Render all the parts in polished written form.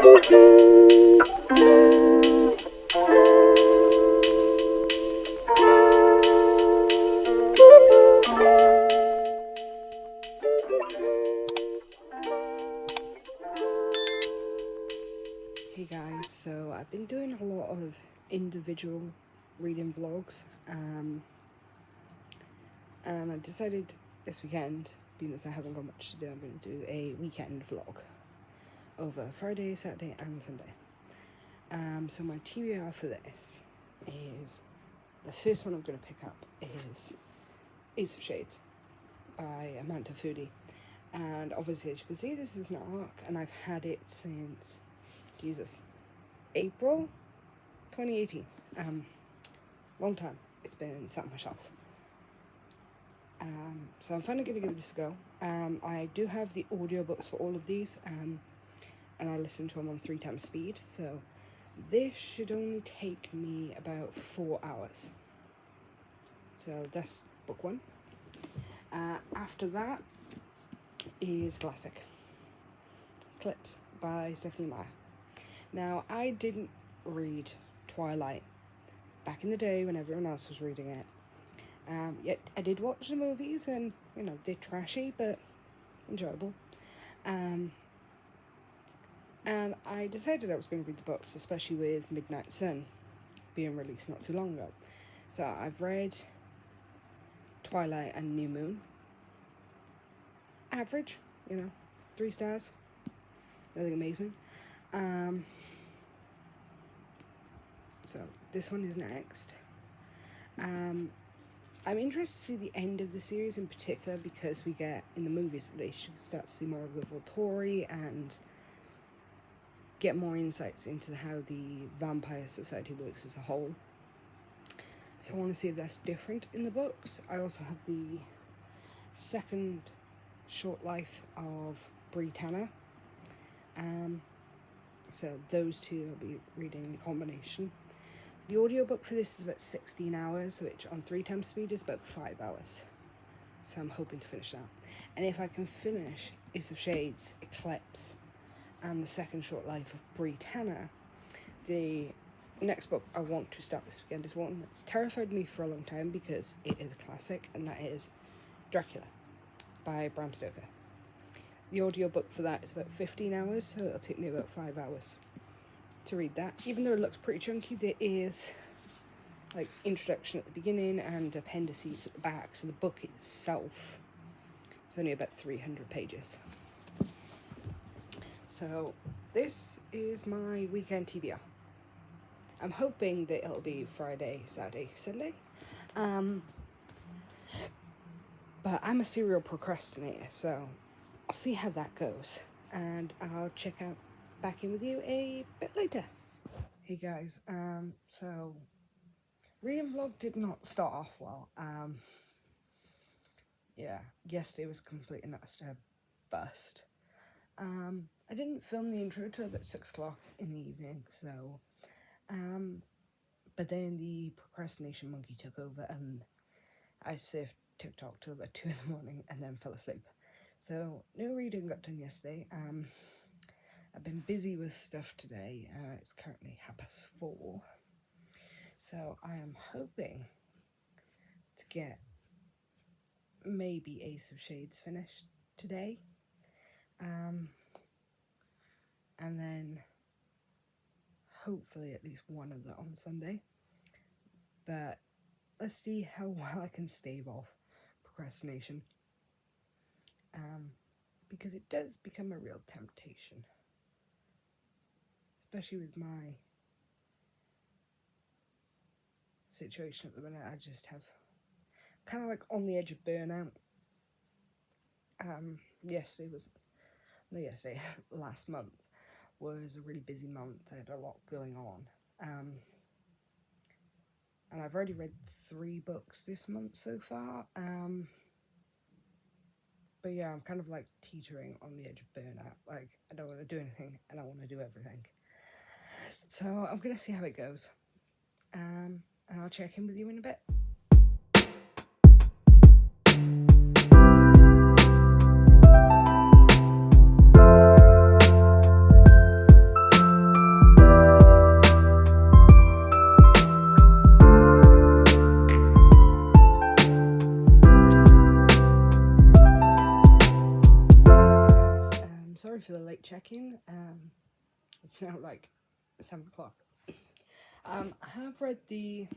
Hey guys, so I've been doing a lot of individual reading vlogs, and I decided this weekend, being as I haven't got much to do, I'm going to do a weekend vlog over Friday, Saturday and Sunday. So my TBR for this is, the first one I'm going to pick up is Ace of Shades by Amanda Foody. And obviously, as you can see, this is an arc, and I've had it since, April 2018. Long time it's been sat on my shelf. So I'm finally going to give this a go. I do have the audiobooks for all of these, and I listen to them on 3 times speed, so this should only take me about 4 hours. So that's book 1. After that is classic Eclipse by Stephenie Meyer. Now, I didn't read Twilight back in the day when everyone else was reading it. Yet I did watch the movies, and they're trashy but enjoyable. And I decided I was going to read the books, especially with Midnight Sun being released not too long ago. So I've read Twilight and New Moon. Average, 3 stars. Nothing amazing. So this one is next. I'm interested to see the end of the series in particular, because we get, in the movies at least, you start to see more of the Volturi and get more insights into how the vampire society works as a whole. So I want to see if that's different in the books. I also have the second short life of Bree Tanner. So those two I'll be reading in combination. The audiobook for this is about 16 hours, which on 3 times speed is about 5 hours. So I'm hoping to finish that. And if I can finish Ace of Shades, Eclipse, and the second short life of Bree Tanner, the next book I want to start this weekend is one that's terrified me for a long time because it is a classic, and that is Dracula by Bram Stoker. The audiobook for that is about 15 hours, so it'll take me about 5 hours to read that. Even though it looks pretty chunky, there is introduction at the beginning and appendices at the back, so the book itself is only about 300 pages. So this is my weekend TBR. I'm hoping that it'll be Friday, Saturday, Sunday. But I'm a serial procrastinator, so I'll see how that goes, and I'll check back in with you a bit later. Hey guys, so reading vlog did not start off well. Yesterday was complete and utter bust. I didn't film the intro till about 6 o'clock in the evening, so but then the procrastination monkey took over, and I surfed TikTok till about 2 in the morning and then fell asleep. So no reading got done yesterday. I've been busy with stuff today. It's currently 4:30. So I am hoping to get maybe Ace of Shades finished today. And then hopefully at least one of that on Sunday. But let's see how well I can stave off procrastination. Because it does become a real temptation. Especially with my situation at the minute. I just have kind of on the edge of burnout. Last month was a really busy month. I had a lot going on. And I've already read 3 books this month so far. But yeah, I'm kind of teetering on the edge of burnout. I don't want to do anything and I want to do everything. So I'm going to see how it goes. And I'll check in with you in a bit. sorry for the late check-in. It's now like 7 o'clock. I have read the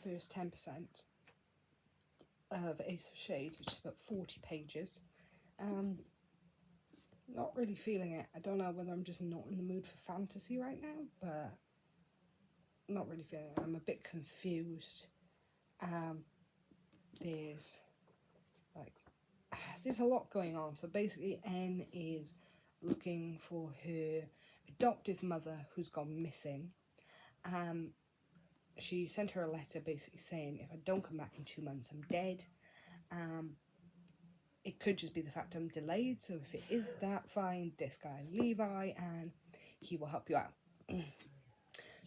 first 10% of Ace of Shades, which is about 40 pages. Not really feeling it. I don't know whether I'm just not in the mood for fantasy right now, but not really feeling it. I'm a bit confused. There's a lot going on. So basically, N is looking for her adoptive mother who's gone missing. She sent her a letter basically saying, if I don't come back in 2 months, I'm dead. It could just be the fact I'm delayed, so if it is that, find this guy Levi and he will help you out.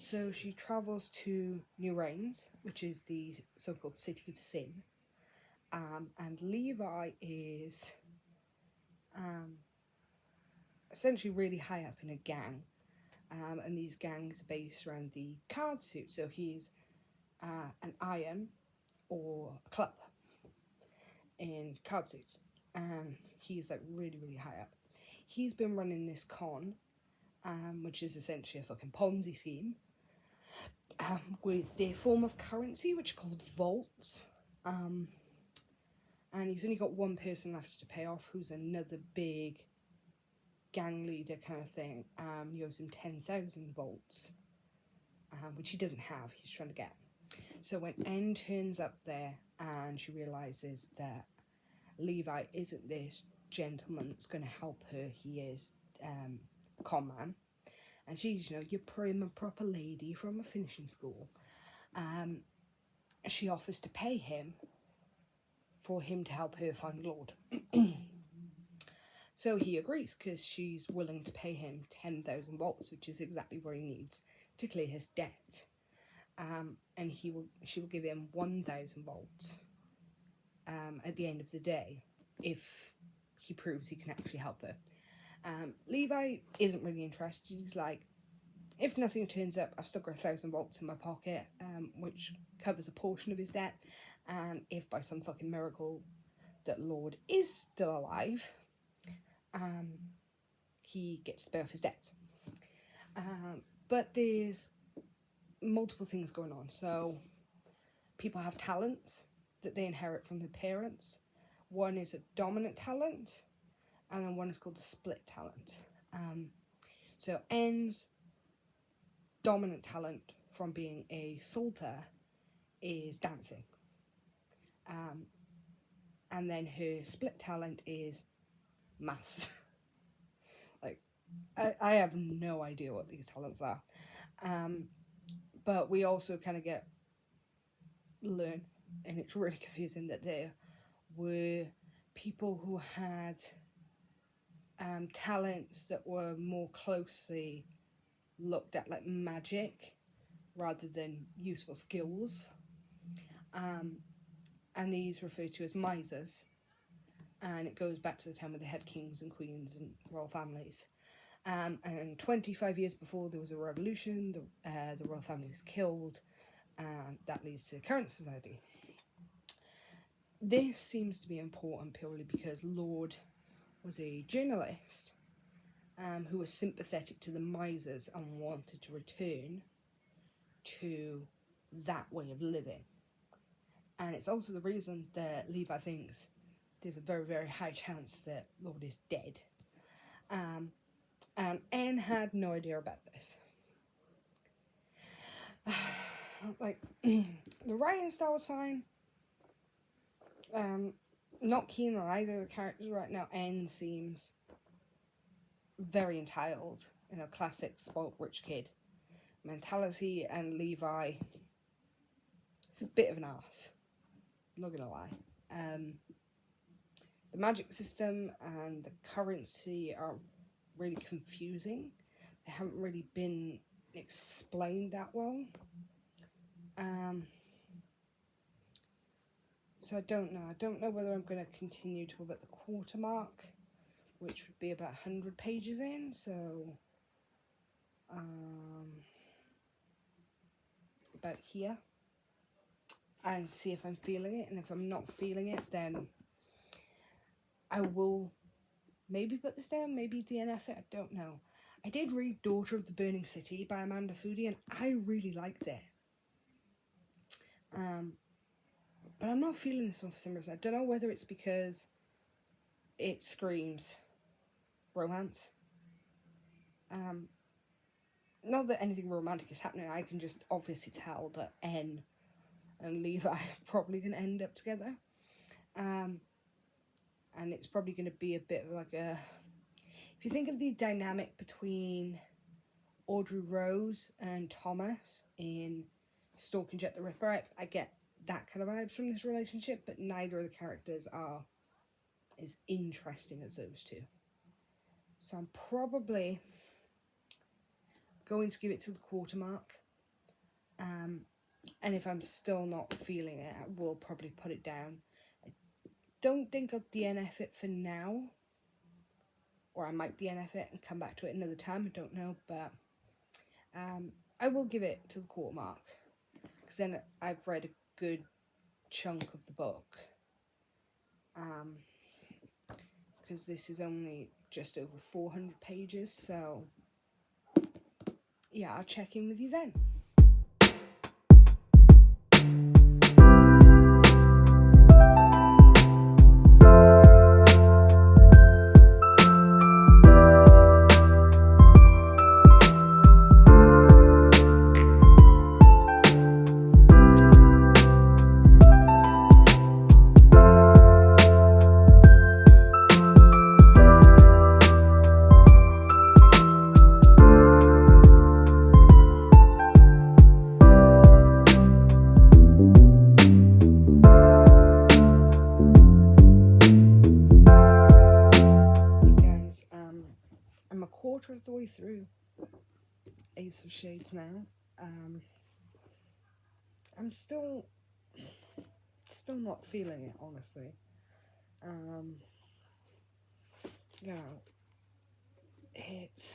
So she travels to New Rains, which is the so-called City of Sin, and Levi is essentially really high up in a gang, and these gangs are based around the card suit. So he's an iron or a club in card suits, and he's like really, really high up. He's been running this con, which is essentially a fucking Ponzi scheme, with their form of currency, which are called vaults. And he's only got one person left to pay off, who's another big gang leader kind of thing. He owes him 10,000 vaults, which he doesn't have. He's trying to get. So when N turns up there and she realises that Levi isn't this gentleman that's going to help her, he is con man, and she's, you know, your prim and proper lady from a finishing school, she offers to pay him for him to help her find Lord. So he agrees, because she's willing to pay him 10,000 vaults, which is exactly what he needs to clear his debt. And she will give him 1,000 vaults at the end of the day, if he proves he can actually help her. Levi isn't really interested. He's like, if nothing turns up, I've still got 1,000 vaults in my pocket, which covers a portion of his debt. And if by some fucking miracle that Lord is still alive, he gets to pay off his debts. But there's multiple things going on. So people have talents that they inherit from their parents. One is a dominant talent, and then one is called a split talent. So N's dominant talent from being a salter is dancing. And then her split talent is maths. Like, I have no idea what these talents are. But we also kind of learn, and it's really confusing, that there were people who had talents that were more closely looked at like magic rather than useful skills. And these referred to as misers. And it goes back to the time of the head kings and queens and royal families. And 25 years before there was a revolution, the royal family was killed, and that leads to the current society. This seems to be important purely because Lord was a journalist who was sympathetic to the misers and wanted to return to that way of living. And it's also the reason that Levi thinks there's a very, very high chance that Lord is dead. And N had no idea about this. Like, the writing style was fine. Not keen on either of the characters right now. N seems very entitled, you know, classic spoiled rich kid mentality, and Levi is a bit of an arse, not gonna lie. The magic system and the currency are really confusing. They haven't really been explained that well. So I don't know whether I'm going to continue to about the quarter mark, which would be about 100 pages in. So about here, and see if I'm feeling it. And if I'm not feeling it, then I will maybe put this down, maybe DNF it, I don't know. I did read Daughter of the Burning City by Amanda Foody, and I really liked it. But I'm not feeling this one for some reason. I don't know whether it's because it screams romance. Not that anything romantic is happening, I can just obviously tell that N and Levi are probably going to end up together. And it's probably going to be a bit of like a... If you think of the dynamic between Audrey Rose and Thomas in Stalking Jet the Ripper, I get that kind of vibes from this relationship, but neither of the characters are as interesting as those two. So I'm probably going to give it to the quarter mark. And if I'm still not feeling it, I will probably put it down. I don't think I'll DNF it for now. Or I might DNF it and come back to it another time, I don't know. But I will give it to the quarter mark. Because then I've read a good chunk of the book. Because this is only just over 400 pages, so yeah, I'll check in with you then. Of the way through Ace of Shades now. I'm still not feeling it, honestly. It's...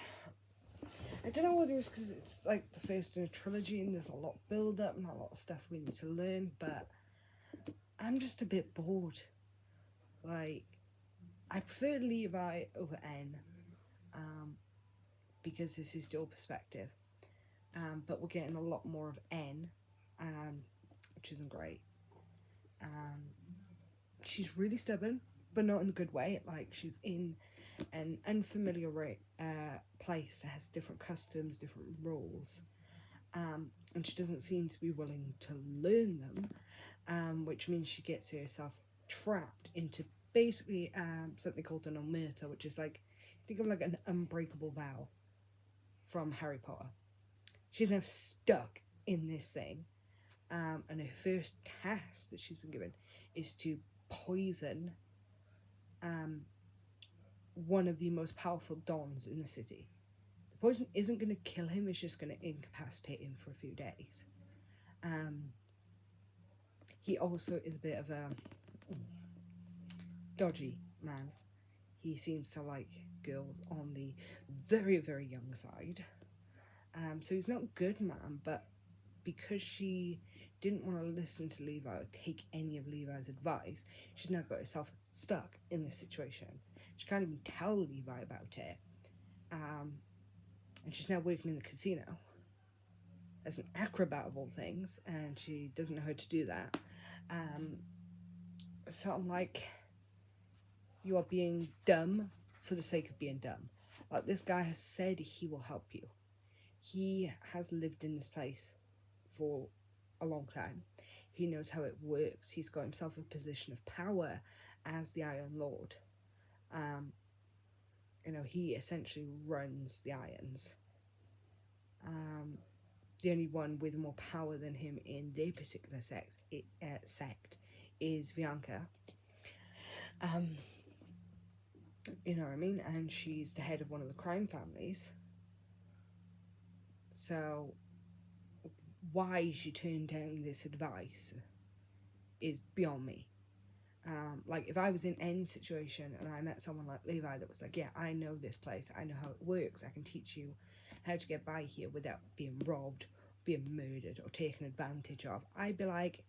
I don't know whether it's because it's like the first in a trilogy and there's a lot of build up and a lot of stuff we need to learn, but I'm just a bit bored. Like, I prefer Levi over N. Because this is dual perspective, but we're getting a lot more of N, which isn't great. She's really stubborn, but not in a good way. Like, she's in an unfamiliar place that has different customs, different rules, and she doesn't seem to be willing to learn them, which means she gets herself trapped into basically something called an omerta, which is like, think of like an unbreakable vow from Harry Potter. She's now stuck in this thing, and her first task that she's been given is to poison one of the most powerful dons in the city. The poison isn't going to kill him, it's just going to incapacitate him for a few days. He also is a bit of a dodgy man. He seems to like girls on the very, very young side. So he's not a good man, but because she didn't want to listen to Levi or take any of Levi's advice, she's now got herself stuck in this situation. She can't even tell Levi about it. And she's now working in the casino as an acrobat of all things, and she doesn't know how to do that. So I'm like, you are being dumb for the sake of being dumb. Like, this guy has said he will help you. He has lived in this place for a long time. He knows how it works. He's got himself a position of power as the Iron Lord. He essentially runs the Irons. The only one with more power than him in their particular sect is Bianca. You know what I mean? And she's the head of one of the crime families. So why she turned down this advice is beyond me. Like, if I was in any situation and I met someone like Levi that was like, yeah, I know this place, I know how it works, I can teach you how to get by here without being robbed, being murdered, or taken advantage of, I'd be like,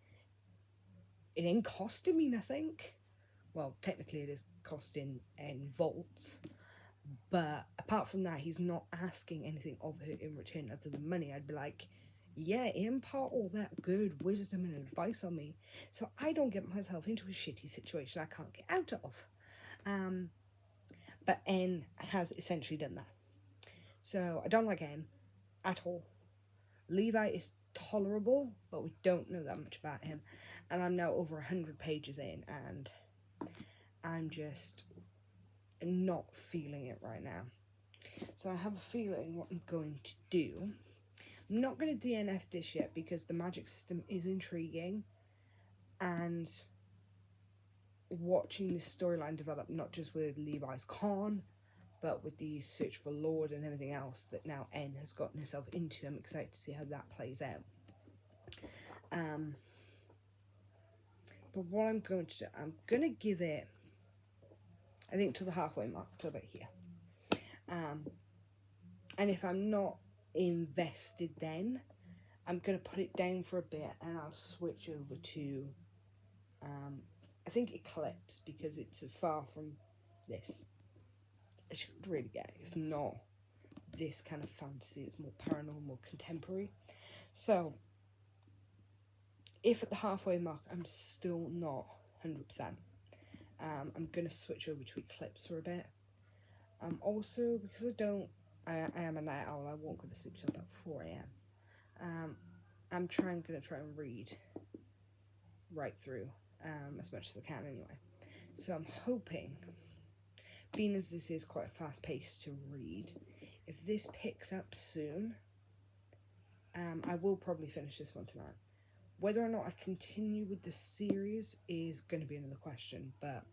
it ain't costing me nothing. well, technically it is costing in volts, but apart from that, he's not asking anything of her in return other than money. I'd be like, yeah, impart all that good wisdom and advice on me so I don't get myself into a shitty situation I can't get out of. But N has essentially done that. So I don't like N at all. Levi is tolerable, but we don't know that much about him. And I'm now over 100 pages in, and I'm just not feeling it right now. So I have a feeling what I'm going to do. I'm not going to DNF this yet because the magic system is intriguing, and watching this storyline develop, not just with Levi's con, but with the search for Lord and everything else that now N has gotten herself into. I'm excited to see how that plays out. But what I'm going to do, I'm going to give it, I think, to the halfway mark, to about here. And if I'm not invested then, I'm going to put it down for a bit and I'll switch over to, I think, Eclipse, because it's as far from this as you could really get. It's not this kind of fantasy, it's more paranormal, more contemporary. So, if at the halfway mark I'm still not 100%, I'm going to switch over to Eclipse for a bit. Also, because I am a night owl, I won't go to sleep till about 4 a.m. I'm going to try and read right through, as much as I can anyway. So I'm hoping, being as this is quite fast paced to read, if this picks up soon, I will probably finish this one tonight. Whether or not I continue with the series is going to be another question, but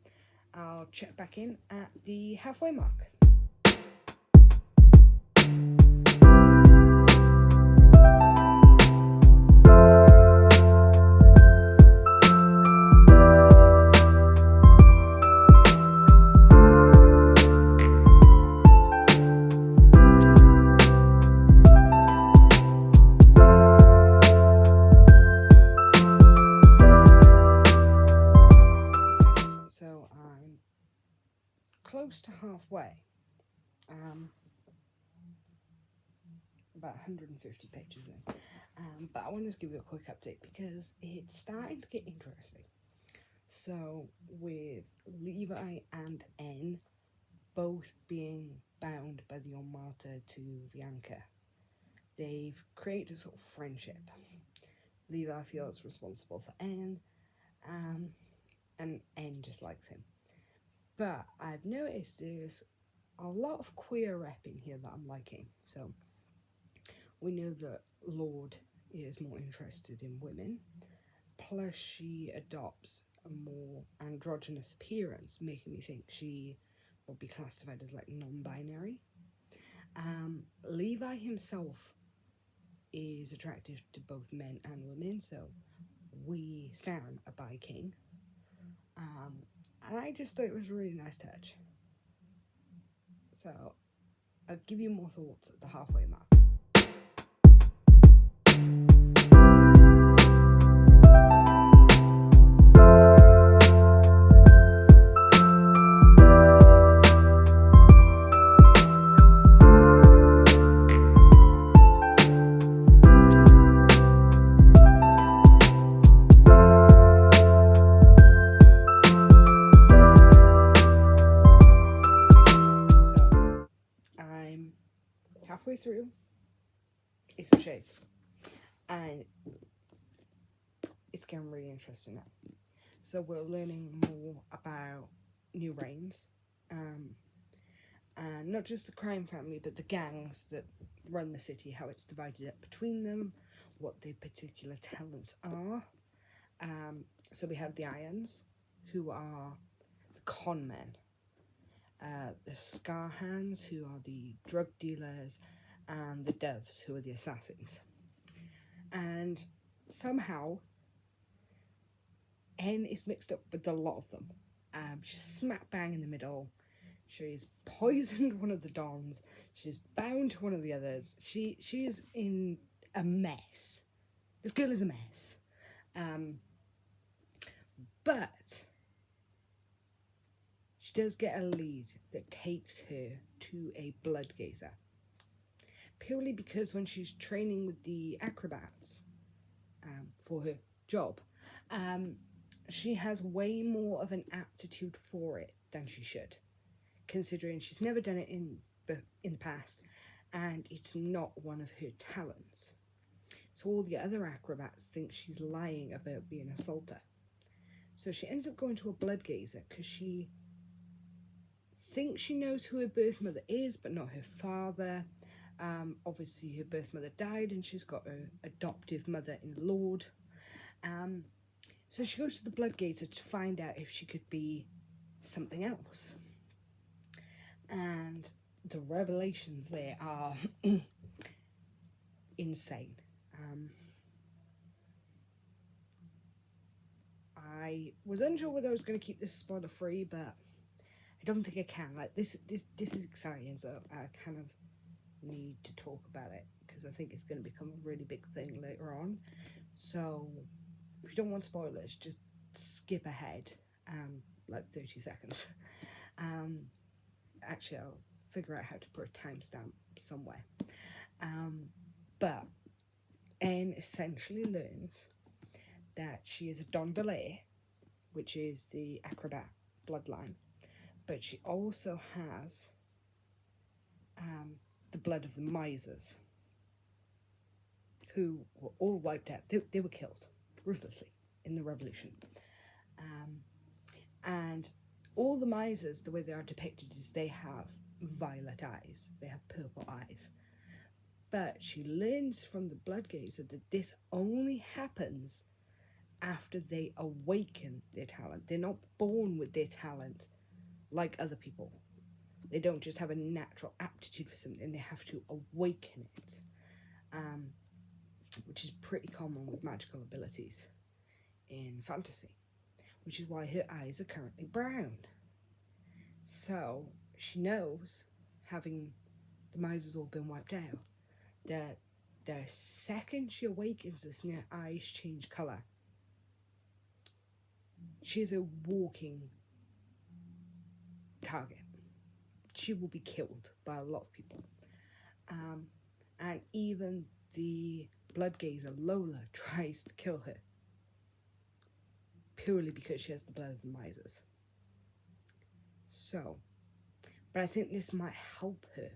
I'll check back in at the halfway mark. So I'm close to halfway. About 150 pages in. But I wanted to give you a quick update because it's starting to get interesting. So, with Levi and N both being bound by the Armata to Bianca, they've created a sort of friendship. Levi feels responsible for N, and N just likes him. But I've noticed there's a lot of queer rep in here that I'm liking. So, we know that Lord is more interested in women, plus she adopts a more androgynous appearance, making me think she will be classified as like non-binary. Levi himself is attractive to both men and women, so we stand a bi king. And I just thought it was a really nice touch. So I'll give you more thoughts at the halfway mark. Halfway through Ace of Shades, and it's getting really interesting now. So we're learning more about New Reigns, and not just the crime family, but the gangs that run the city, how it's divided up between them, what their particular talents are. So we have the Irons, who are the con men, the Scarhands, who are the drug dealers, and the Doves, who are the assassins. And somehow, N is mixed up with a lot of them. She's smack bang in the middle. She's poisoned one of the Dons. She's bound to one of the others. She is in a mess. This girl is a mess. But she does get a lead that takes her to a blood gazer. Purely because when she's training with the acrobats for her job, she has way more of an aptitude for it than she should, considering she's never done it in the past, and it's not one of her talents. So all the other acrobats think she's lying about being a salter. So she ends up going to a blood gazer because she thinks she knows who her birth mother is, but not her father. Obviously her birth mother died, and she's got her adoptive mother in Lord. So she goes to the blood gazer to find out if she could be something else. And the revelations there are insane. I was unsure whether I was going to keep this spoiler free, but I don't think I can. Like this is exciting, so I kind of need to talk about it because I think it's going to become a really big thing later on. So if you don't want spoilers, just skip ahead like 30 seconds. Actually, I'll figure out how to put a timestamp somewhere. But Anne essentially learns that she is a Don Belay, which is the acrobat bloodline, but she also has the blood of the misers, who were all wiped out. They were killed ruthlessly in the revolution. And all the misers, the way they are depicted is they have violet eyes, they have purple eyes. But she learns from the blood gazer that this only happens after they awaken their talent. They're not born with their talent like other people. They don't just have a natural aptitude for something, they have to awaken it, which is pretty common with magical abilities in fantasy, which is why her eyes are currently brown. So she knows, having the misers all been wiped out, that the second she awakens this and her eyes change colour, she's a walking target. She will be killed by a lot of people. And even the blood gazer Lola tries to kill her, purely because she has the blood of the misers. So, but I think this might help her.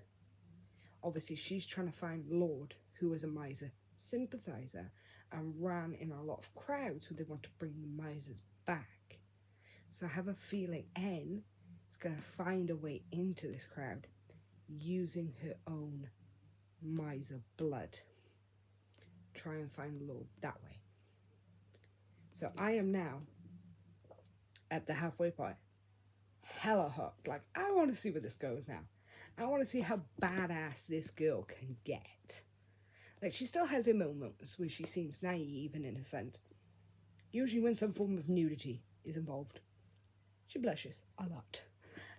Obviously, she's trying to find Lord, who was a miser sympathiser, and ran in a lot of crowds where they want to bring the misers back. So I have a feeling N is going to find a way into this crowd using her own miser blood. Try and find Lord that way. So I am now at the halfway point. Hella hooked. Like, I want to see where this goes now. I want to see how badass this girl can get. Like, she still has her moments where she seems naive and innocent. Usually when some form of nudity is involved, she blushes a lot.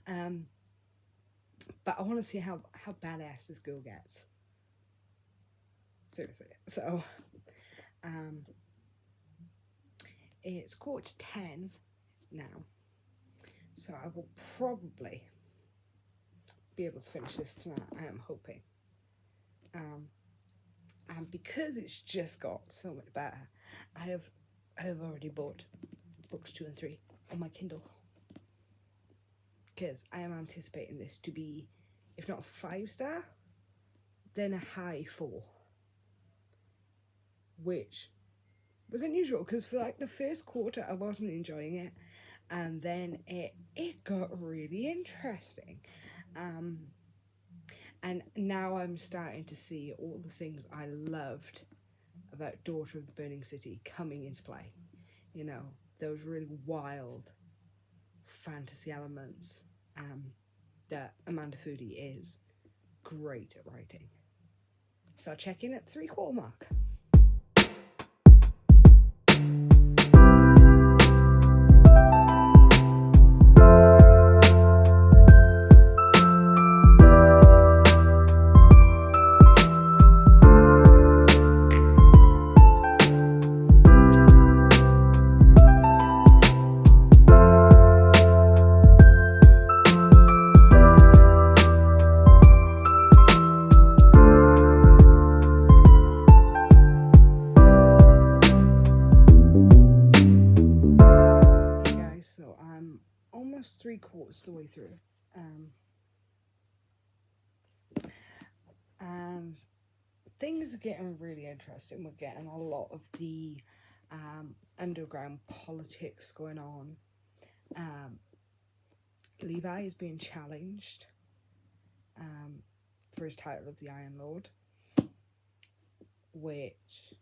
But I want to see how badass this girl gets. Seriously. So, it's 10:15 now. So I will probably be able to finish this tonight, I am hoping. And because it's just got so much better, I have already bought books 2 and 3 on my Kindle. Because I am anticipating this to be, if not a 5-star, then a high 4. Which was unusual, because for like the first quarter I wasn't enjoying it. And then it got really interesting. And now I'm starting to see all the things I loved about Daughter of the Burning City coming into play. You know, those really wild fantasy elements that Amanda Foody is great at writing. So I'll check in at 3/4 mark. 3/4 of the way through. And things are getting really interesting. We're getting a lot of the underground politics going on. Levi is being challenged for his title of the Iron Lord, which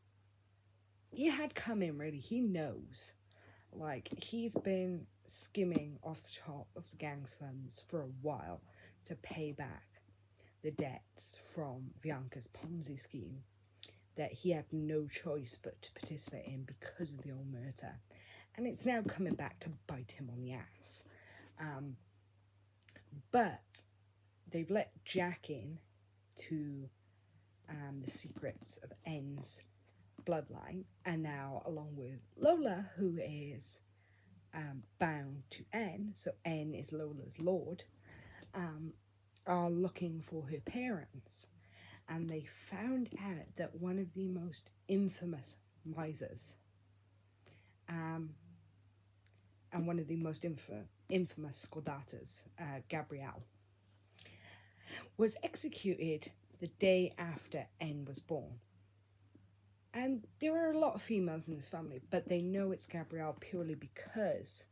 he had coming, really. He knows. Like, he's been skimming off the top of the gang's funds for a while to pay back the debts from Bianca's Ponzi scheme that he had no choice but to participate in because of the Omerta. And it's now coming back to bite him on the ass. But they've let Jack in to the secrets of N's bloodline, and now along with Lola, who is bound to N, so N is Lola's lord, are looking for her parents. And they found out that one of the most infamous misers and one of the most infamous Scordatas, Gabrielle, was executed the day after N was born. And there are a lot of females in this family, but they know it's Gabrielle purely because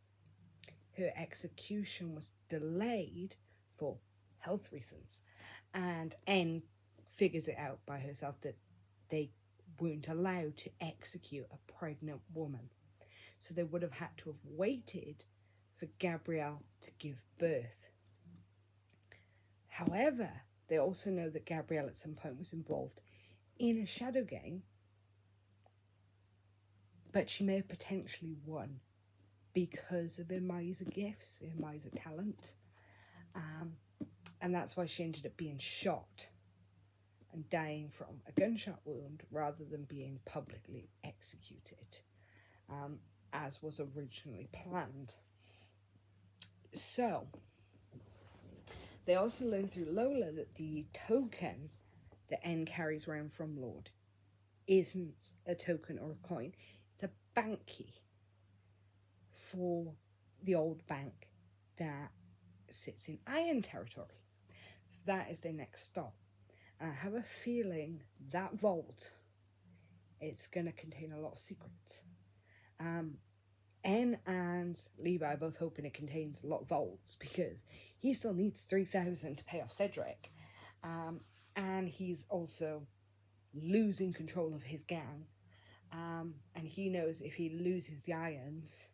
her execution was delayed for health reasons. And N figures it out by herself that they weren't allowed to execute a pregnant woman. So they would have had to have waited for Gabrielle to give birth. However, they also know that Gabrielle at some point was involved in a shadow gang, but she may have potentially won because of her miser gifts, her miser talent. And that's why she ended up being shot and dying from a gunshot wound rather than being publicly executed, as was originally planned. So, they also learned through Lola that the token that N carries around from Lord isn't a token or a coin. It's a bank key for the old bank that sits in Iron territory. So that is their next stop. And I have a feeling that vault, it's going to contain a lot of secrets. N and Levi are both hoping it contains a lot of vaults because he still needs 3,000 to pay off Cedric. And he's also losing control of his gang. And he knows if he loses the irons,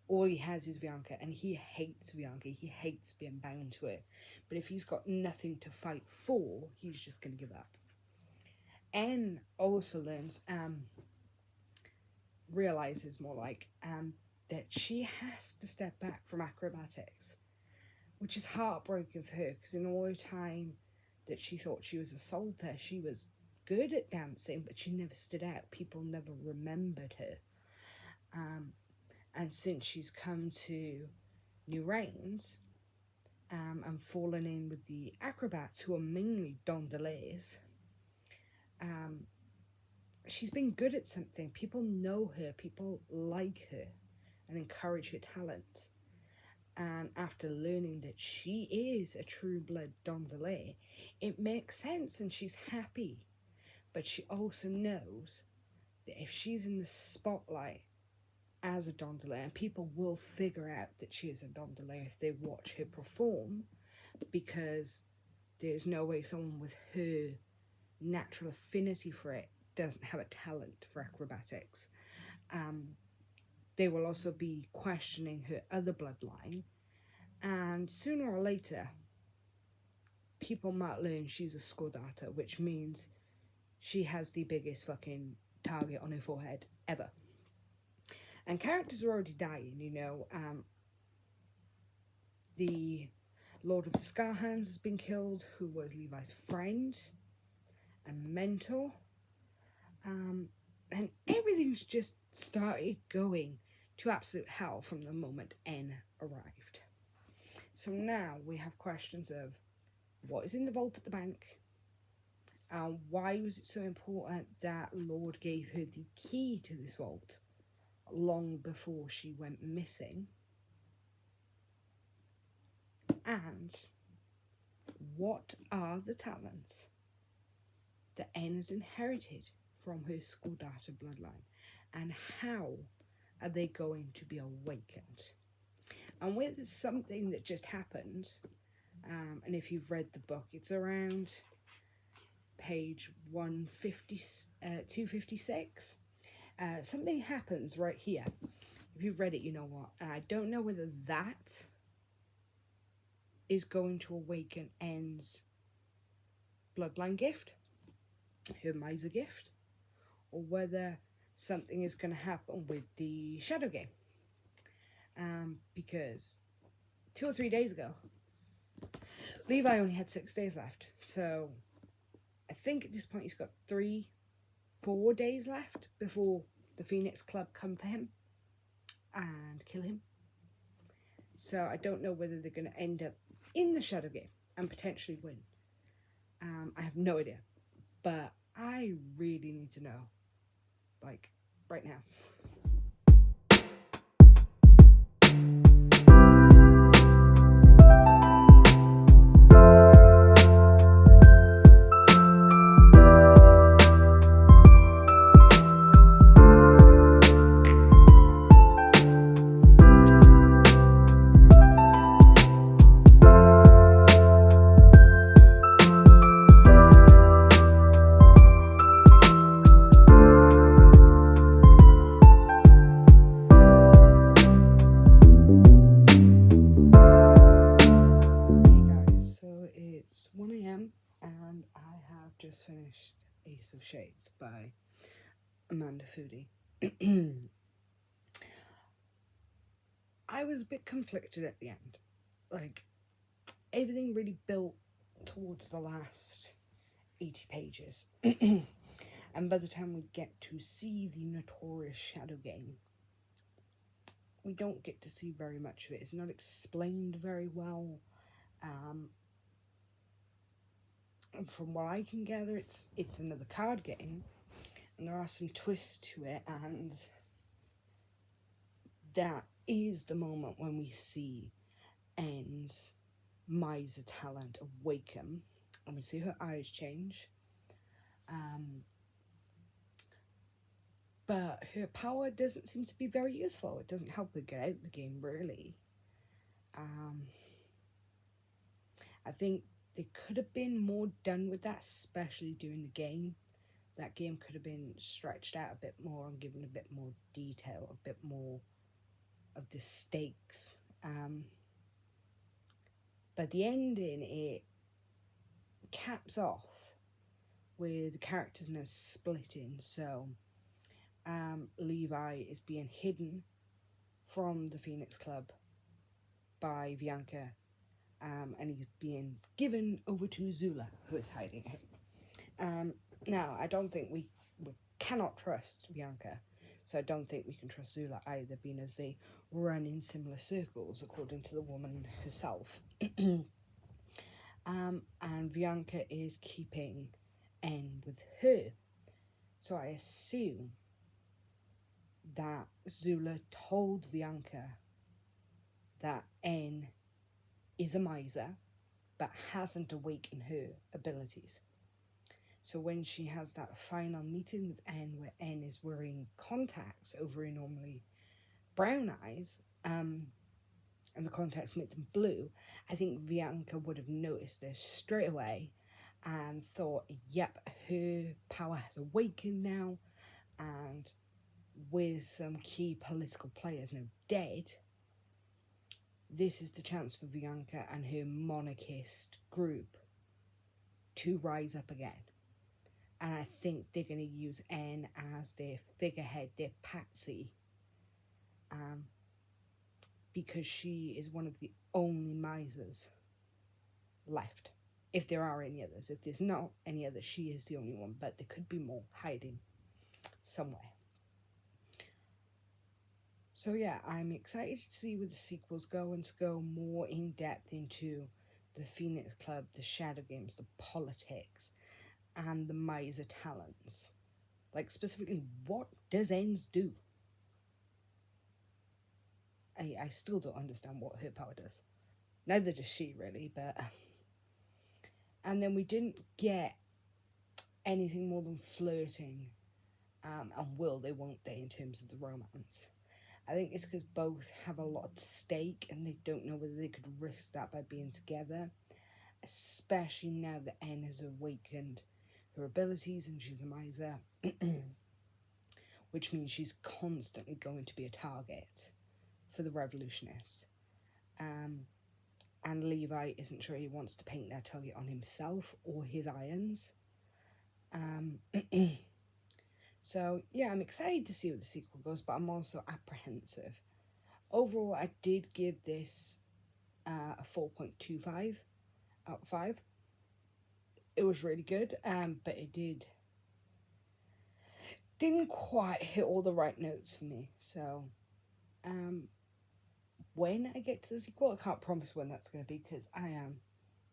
all he has is Bianca, and he hates Bianca. He hates being bound to it. But if he's got nothing to fight for, he's just going to give up. N also learns, realizes more like, that she has to step back from acrobatics, which is heartbroken for her, because in all the time that she thought she was a soldier, she was good at dancing, but she never stood out. People never remembered her. And since she's come to New Reigns, and fallen in with the acrobats, who are mainly Dondelays, she's been good at something. People know her, people like her, and encourage her talent. And after learning that she is a true blood Dondelay, it makes sense and she's happy. But she also knows that if she's in the spotlight as a Dondelay, and people will figure out that she is a Dondelay if they watch her perform, because there's no way someone with her natural affinity for it doesn't have a talent for acrobatics. They will also be questioning her other bloodline, and sooner or later people might learn she's a Scordatta, which means she has the biggest fucking target on her forehead ever. And characters are already dying, you know. The Lord of the Scarhands has been killed, who was Levi's friend and mentor. And everything's just started going to absolute hell from the moment N arrived. So now we have questions of what is in the vault at the bank, and why was it so important that Lord gave her the key to this vault long before she went missing, And what are the talents that N has inherited from her school data bloodline, and how are they going to be awakened? And with something that just happened, and if you've read the book, it's around page 256. Something happens right here. If you've read it, you know what. And I don't know whether that is going to awaken N's bloodline gift, her Miser gift, or whether something is going to happen with the Shadow Game. Because 2 or 3 days ago, Levi only had 6 days left. So I think at this point he's got 3-4 days left before the Phoenix Club come for him and kill him. So I don't know whether they're going to end up in the Shadow Game and potentially win. I have no idea. But I really need to know. Like, right now. It's 1 a.m. and I have just finished Ace of Shades by Amanda Foody. I was a bit conflicted at the end. Like, everything really built towards the last 80 pages. And by the time we get to see the notorious Shadow Game, we don't get to see very much of it. It's not explained very well. And from what I can gather, it's another card game, and there are some twists to it, and that is the moment when we see N's Miser talent awaken, and we see her eyes change. But her power doesn't seem to be very useful. It doesn't help her get out of the game, really. I think there could have been more done with that, especially during the game. That game could have been stretched out a bit more and given a bit more detail, a bit more of the stakes. But the ending, it caps off with the characters now splitting. So Levi is being hidden from the Phoenix Club by Bianca, and he's being given over to Zula, who is hiding him. Now, I don't think we cannot trust Bianca, so I don't think we can trust Zula either, being as they run in similar circles, according to the woman herself. And Bianca is keeping N with her. So I assume that Zula told Bianca that N is a miser, but hasn't awakened her abilities. So when she has that final meeting with N, where N is wearing contacts over her normally brown eyes, and the contacts make them blue, I think Bianca would have noticed this straight away and thought, yep, her power has awakened now, and with some key political players now dead, this is the chance for Bianca and her monarchist group to rise up again. And I think they're going to use N as their figurehead, their patsy, because she is one of the only misers left. If there are any others. If there's not any others, she is the only one, but there could be more hiding somewhere. So yeah, I'm excited to see where the sequels go, and to go more in depth into the Phoenix Club, the Shadow Games, the politics, and the Miser talents. Like, specifically, what does N's do? I still don't understand what her power does. Neither does she, really, but... And then we didn't get anything more than flirting. And will they, won't they, in terms of the romance. I think it's because both have a lot at stake and they don't know whether they could risk that by being together. Especially now that N has awakened her abilities and she's a miser. Which means she's constantly going to be a target for the revolutionists. And Levi isn't sure he wants to paint their target on himself or his irons. So, yeah, I'm excited to see where the sequel goes, but I'm also apprehensive. Overall, I did give this a 4.25 out of 5. It was really good, but it didn't quite hit all the right notes for me. So, when I get to the sequel, I can't promise when that's going to be, because I am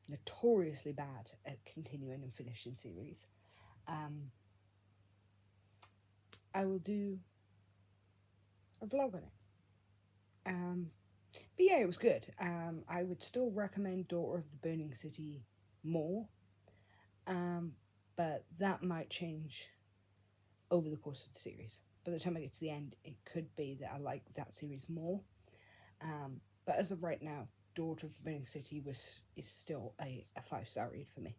notoriously bad at continuing and finishing series. I will do a vlog on it. But yeah, it was good. I would still recommend Daughter of the Burning City more. But that might change over the course of the series. By the time I get to the end, it could be that I like that series more. But as of right now, Daughter of the Burning City is still a 5-star read for me.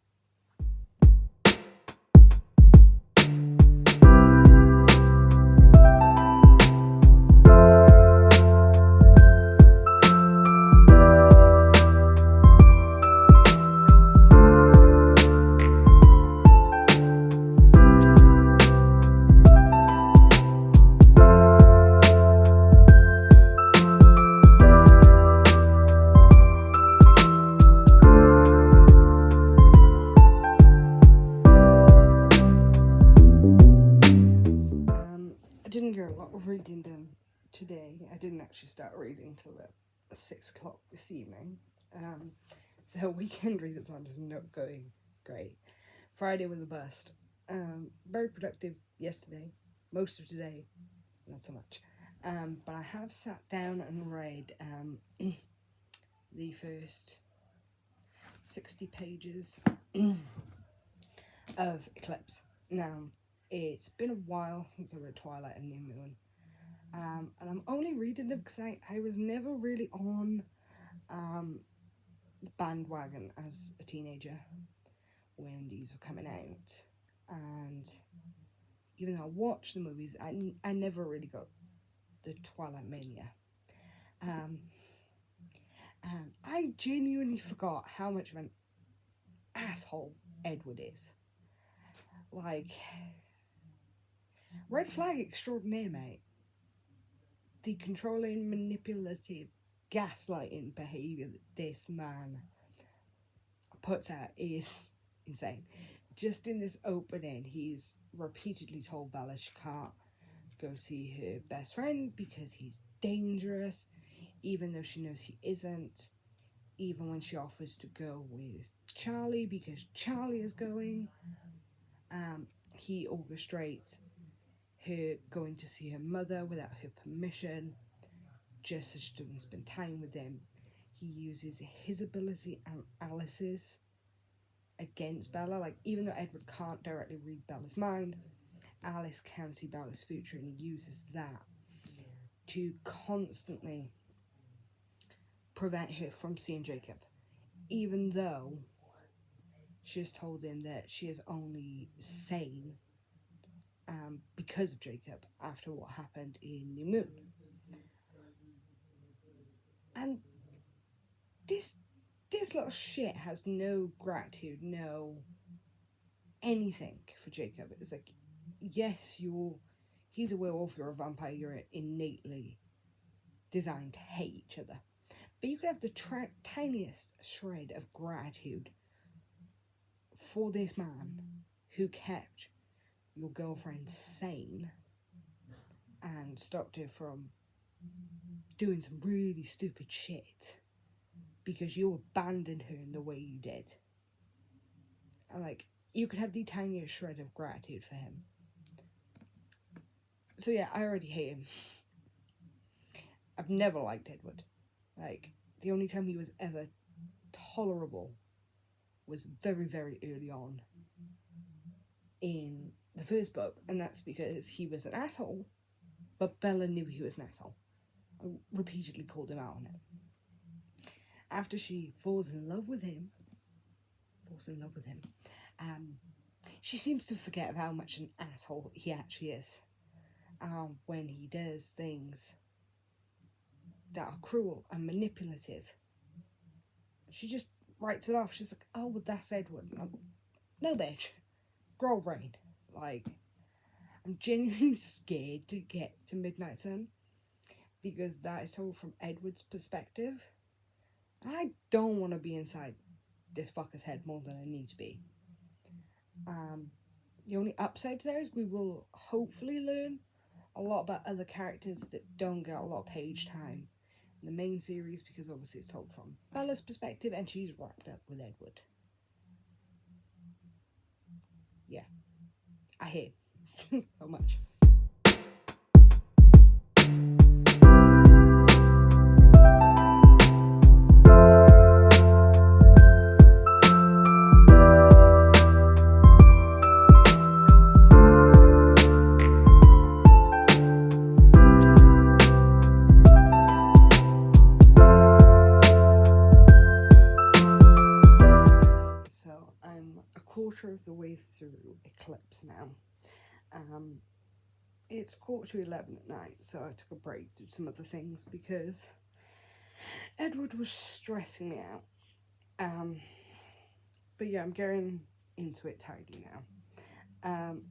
I didn't get a lot of reading done today. I didn't actually start reading until about 6 o'clock this evening. So weekend reading time is not going great. Friday was a bust. Very productive yesterday. Most of today, not so much. But I have sat down and read the first 60 pages of Eclipse. Now, it's been a while since I read Twilight and New Moon. And I'm only reading them because I was never really on the bandwagon as a teenager when these were coming out. And even though I watched the movies, I never really got the Twilight mania. And I genuinely forgot how much of an asshole Edward is. Like, red flag extraordinaire, mate. The controlling, manipulative, gaslighting behaviour that this man puts out is insane. Just in this opening, he's repeatedly told Bella she can't go see her best friend because he's dangerous, even though she knows he isn't. Even when she offers to go with Charlie because Charlie is going, he orchestrates her going to see her mother without her permission, just so she doesn't spend time with him. He uses his ability and Alice's against Bella. Like, even though Edward can't directly read Bella's mind, Alice can see Bella's future, and he uses that to constantly prevent her from seeing Jacob, even though she's told him that she is only sane because of Jacob after what happened in New Moon. And this little shit has no gratitude, no anything for Jacob. It's like, yes, he's a werewolf, you're a vampire, you're innately designed to hate each other. But you could have the tiniest shred of gratitude for this man who kept your girlfriend sane and stopped her from doing some really stupid shit because you abandoned her in the way you did. And like, you could have the tiniest shred of gratitude for him. So yeah, I already hate him. I've never liked Edward. Like, the only time he was ever tolerable was very, very early on in the first book, and that's because he was an asshole, but Bella knew he was an asshole. I repeatedly called him out on it. After she falls in love with him, she seems to forget how much an asshole he actually is. When he does things that are cruel and manipulative, she just writes it off. She's like, oh, well, that's Edward. No, bitch. Grow brain. Like, I'm genuinely scared to get to Midnight Sun, because that is told from Edward's perspective. I don't want to be inside this fucker's head more than I need to be. The only upside to there is we will hopefully learn a lot about other characters that don't get a lot of page time in the main series, because obviously it's told from Bella's perspective and she's wrapped up with Edward. Yeah, I hate so much. So I'm a quarter of the way through Eclipse now. It's 11:15 at night, so I took a break, did some other things, because Edward was stressing me out. But yeah, I'm getting into it tightly now.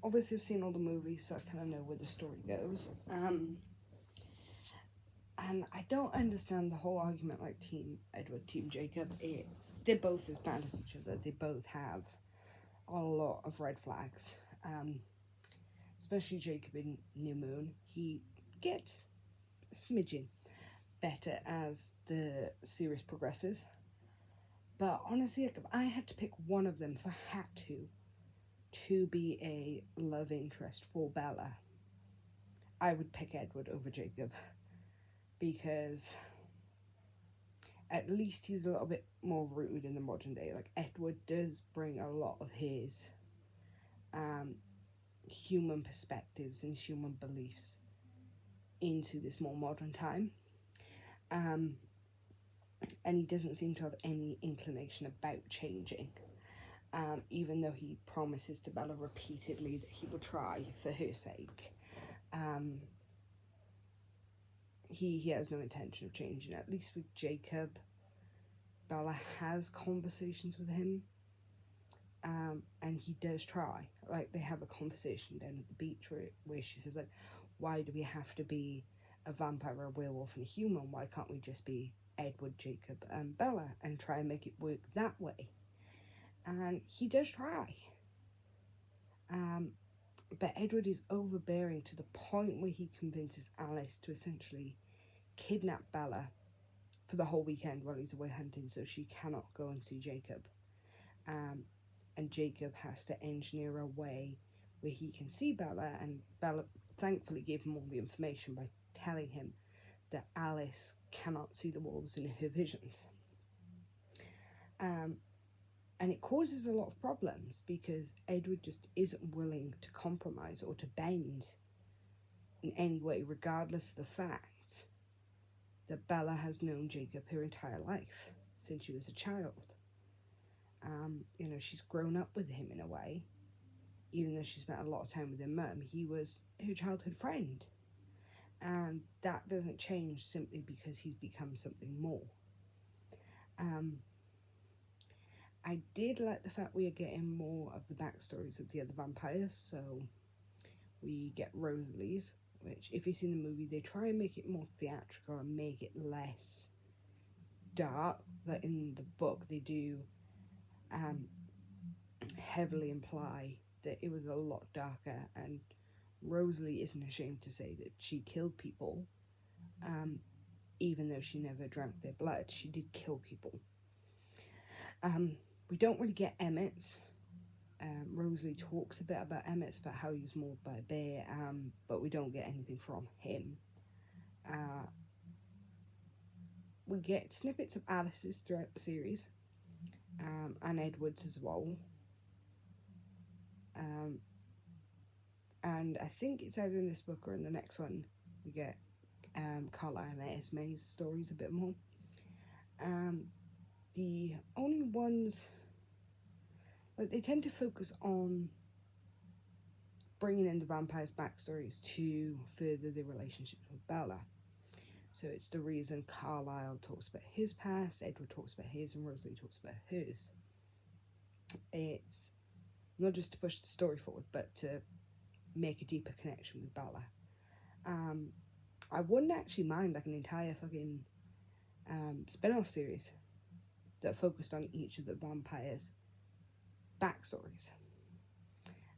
Obviously I've seen all the movies, so I kind of know where the story goes. And I don't understand the whole argument like Team Edward, Team Jacob. They're both as bad as each other. They both have a lot of red flags. Especially Jacob in New Moon. He gets a smidgen better as the series progresses. But honestly, if I had to pick one of them, if I had to be a love interest for Bella, I would pick Edward over Jacob. Because at least he's a little bit more rooted in the modern day. Like, Edward does bring a lot of his human perspectives and human beliefs into this more modern time. And he doesn't seem to have any inclination about changing. Even though he promises to Bella repeatedly that he will try for her sake. He has no intention of changing. At least with Jacob, Bella has conversations with him, and he does try. Like, they have a conversation down at the beach where she says, like, why do we have to be a vampire, a werewolf, and a human? Why can't we just be Edward, Jacob, and Bella and try and make it work that way? And he does try. But Edward is overbearing to the point where he convinces Alice to essentially kidnap Bella for the whole weekend while he's away hunting, so she cannot go and see Jacob. And Jacob has to engineer a way where he can see Bella, and Bella thankfully gave him all the information by telling him that Alice cannot see the wolves in her visions. And it causes a lot of problems because Edward just isn't willing to compromise or to bend in any way, regardless of the fact that Bella has known Jacob her entire life, since she was a child. She's grown up with him in a way, even though she spent a lot of time with her mum. He was her childhood friend. And that doesn't change simply because he's become something more. I did like the fact we are getting more of the backstories of the other vampires. So we get Rosalie's, which, if you've seen the movie, they try and make it more theatrical and make it less dark. But in the book, they do heavily imply that it was a lot darker, and Rosalie isn't ashamed to say that she killed people. Even though she never drank their blood, she did kill people. We don't really get Emmett's. Rosalie talks a bit about Emmett's, about how he was mauled by a bear, but we don't get anything from him. We get snippets of Alice's throughout the series, and Edwards as well. And I think it's either in this book or in the next one we get Carlisle and Esme's stories a bit more. The only ones, like, they tend to focus on bringing in the vampires' backstories to further their relationships with Bella. So it's the reason Carlisle talks about his past, Edward talks about his, and Rosalie talks about hers. It's not just to push the story forward, but to make a deeper connection with Bella. I wouldn't actually mind like an entire fucking spin-off series that focused on each of the vampires' backstories.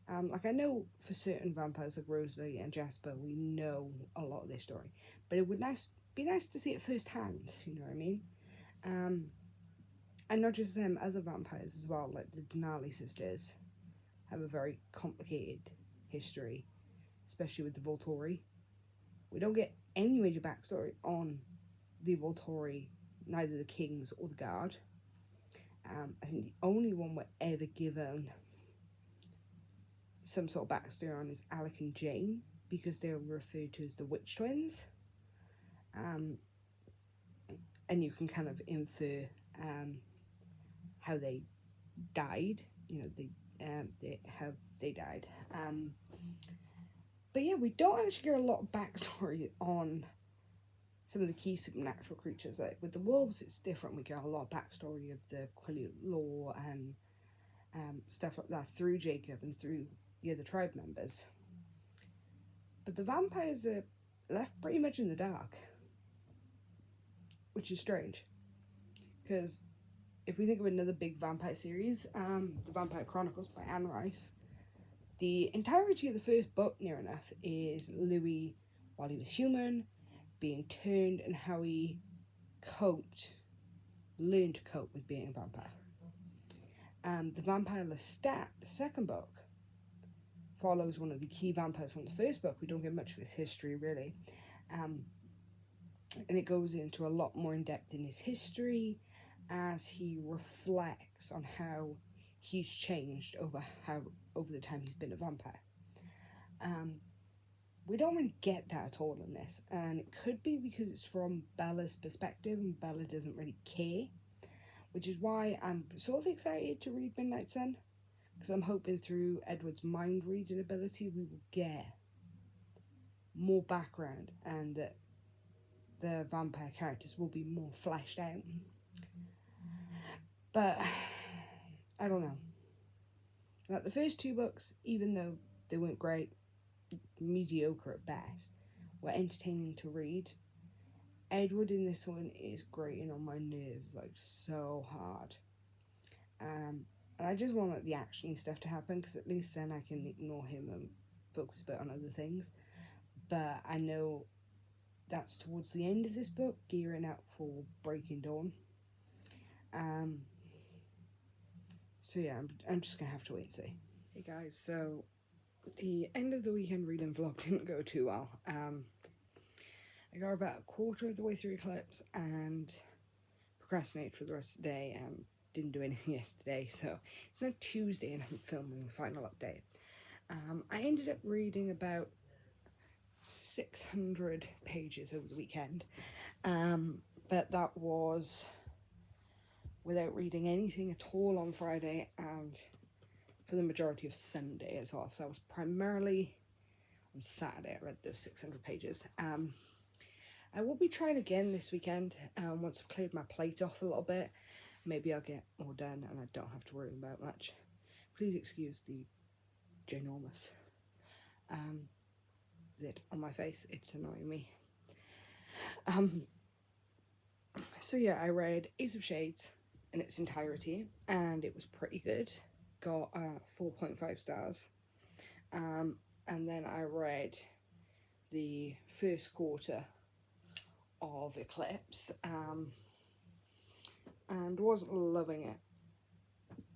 Like, I know for certain vampires like Rosalie and Jasper, we know a lot of their story, but it would be nice to see it firsthand, you know what I mean? And not just them, other vampires as well, like the Denali sisters have a very complicated history, especially with the Volturi. We don't get any major backstory on the Volturi, neither the Kings or the Guard. I think the only one we're ever given some sort of backstory on is Alec and Jane, because they're referred to as the Witch Twins. And you can kind of infer how they died, you know, how they died. But yeah, we don't actually get a lot of backstory on some of the key supernatural creatures. Like with the wolves, it's different. We get a lot of backstory of the Quileute lore and stuff like that through Jacob and through the other tribe members. But the vampires are left pretty much in the dark, which is strange. Because if we think of another big vampire series, The Vampire Chronicles by Anne Rice, the entirety of the first book, near enough, is Louis, while he was human, being turned, and how he learned to cope with being a vampire. The Vampire Lestat, the second book, follows one of the key vampires from the first book. We don't get much of his history, really. And it goes into a lot more in depth in his history as he reflects on how he's changed over the time he's been a vampire. We don't really get that at all in this, and it could be because it's from Bella's perspective and Bella doesn't really care, which is why I'm sort of excited to read Midnight Sun, because I'm hoping through Edward's mind reading ability we will get more background and that the vampire characters will be more fleshed out. But I don't know. Like the first two books, even though they weren't great, mediocre at best, were entertaining to read. Edward in this one is grating on my nerves like so hard. And I just want like the actiony stuff to happen, because at least then I can ignore him and focus a bit on other things. But I know that's towards the end of this book, gearing up for Breaking Dawn. So yeah, I'm just gonna have to wait and see. Hey guys, so the end of the weekend reading vlog didn't go too well. I got about a quarter of the way through Eclipse and procrastinated for the rest of the day and didn't do anything yesterday, so it's now Tuesday and I'm filming the final update. I ended up reading about 600 pages over the weekend, but that was without reading anything at all on Friday and for the majority of Sunday as well. So I was primarily on Saturday I read those 600 pages. I will be trying again this weekend once I've cleared my plate off a little bit. Maybe I'll get more done and I don't have to worry about much. Please excuse the ginormous zit on my face, it's annoying me. So yeah, I read Ace of Shades in its entirety and it was pretty good. Got 4.5 stars. And then I read the first quarter of Eclipse and wasn't loving it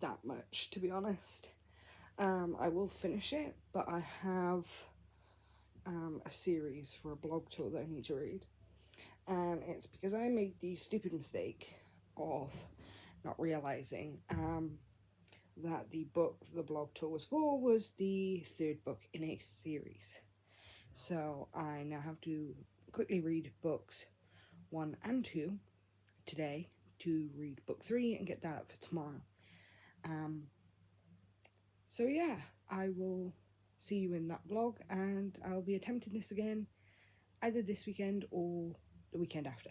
that much, to be honest. I will finish it, but I have a series for a blog tour that I need to read, and it's because I made the stupid mistake of not realizing that the book the blog tour was for was the third book in a series. So I now have to quickly read books 1 and 2 today to read book 3 and get that up for tomorrow. So yeah, I will see you in that vlog, and I'll be attempting this again either this weekend or the weekend after.